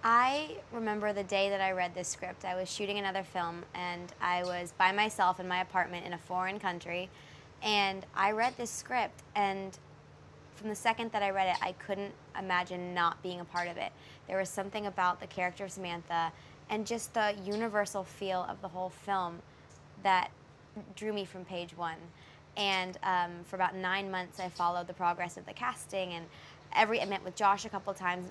I remember the day that I read this script. I was shooting another film, and I was by myself in my apartment in a foreign country, and I read this script, and from the second that I read it, I couldn't imagine not being a part of it. There was something about the character of Samantha and just the universal feel of the whole film that drew me from page one. And for about 9 months, I followed the progress of the casting, and I met with Josh a couple times.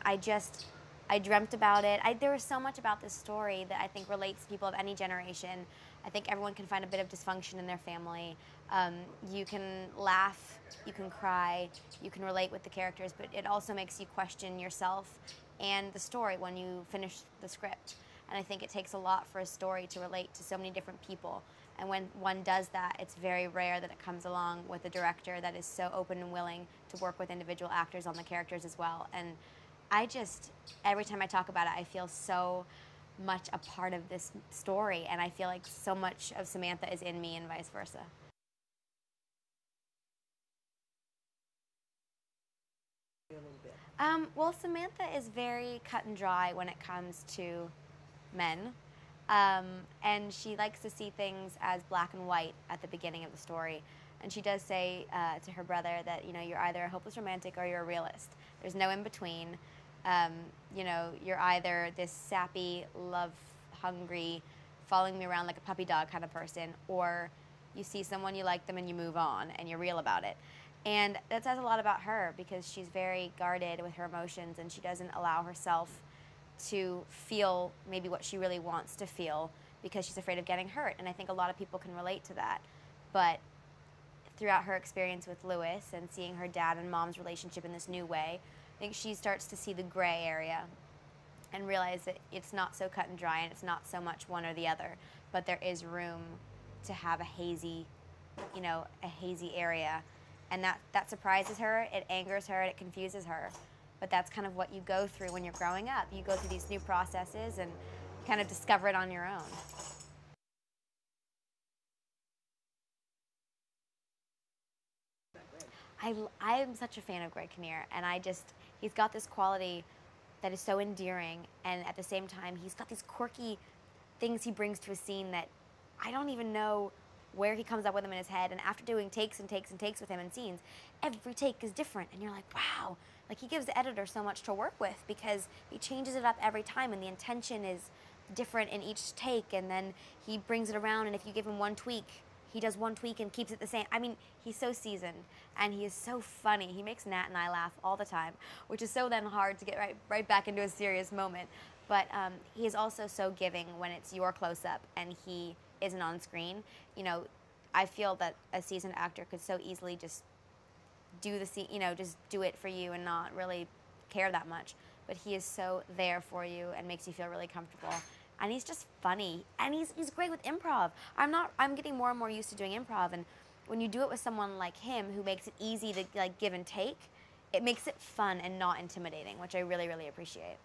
I dreamt about it. There was so much about this story that I think relates to people of any generation. I think everyone can find a bit of dysfunction in their family. You can laugh, you can cry, you can relate with the characters, but it also makes you question yourself and the story when you finish the script. And I think it takes a lot for a story to relate to so many different people. And when one does that, it's very rare that it comes along with a director that is so open and willing to work with individual actors on the characters as well. And every time I talk about it, I feel so much a part of this story, and I feel like so much of Samantha is in me and vice versa. Well, Samantha is very cut and dry when it comes to men, and she likes to see things as black and white at the beginning of the story. And she does say to her brother that, you're either a hopeless romantic or you're a realist. There's no in between. You're either this sappy, love-hungry, following me around like a puppy dog kind of person, or you see someone, you like them, and you move on, and you're real about it. And that says a lot about her, because she's very guarded with her emotions, and she doesn't allow herself to feel maybe what she really wants to feel because she's afraid of getting hurt. And I think a lot of people can relate to that. But throughout her experience with Lewis and seeing her dad and mom's relationship in this new way, I think she starts to see the gray area and realize that it's not so cut and dry and it's not so much one or the other, but there is room to have a hazy area. And that surprises her, it angers her, it confuses her. But that's kind of what you go through when you're growing up. You go through these new processes and kind of discover it on your own. I'm such a fan of Greg Kinnear, and he's got this quality that is so endearing, and at the same time, he's got these quirky things he brings to a scene that I don't even know where he comes up with them in his head. And after doing takes and takes and takes with him in scenes, every take is different, and you're like, wow. Like, he gives the editor so much to work with because he changes it up every time, and the intention is different in each take, and then he brings it around, and if you give him one tweak, he does one tweak and keeps it the same. I mean, he's so seasoned, and he is so funny. He makes Nat and I laugh all the time, which is so then hard to get right back into a serious moment. But he is also so giving when it's your close-up and he isn't on screen. I feel that a seasoned actor could so easily just just do it for you and not really care that much. But he is so there for you and makes you feel really comfortable. And he's just funny, and he's great with improv. I'm getting more and more used to doing improv, and when you do it with someone like him who makes it easy to give and take, it makes it fun and not intimidating, which I really, really appreciate.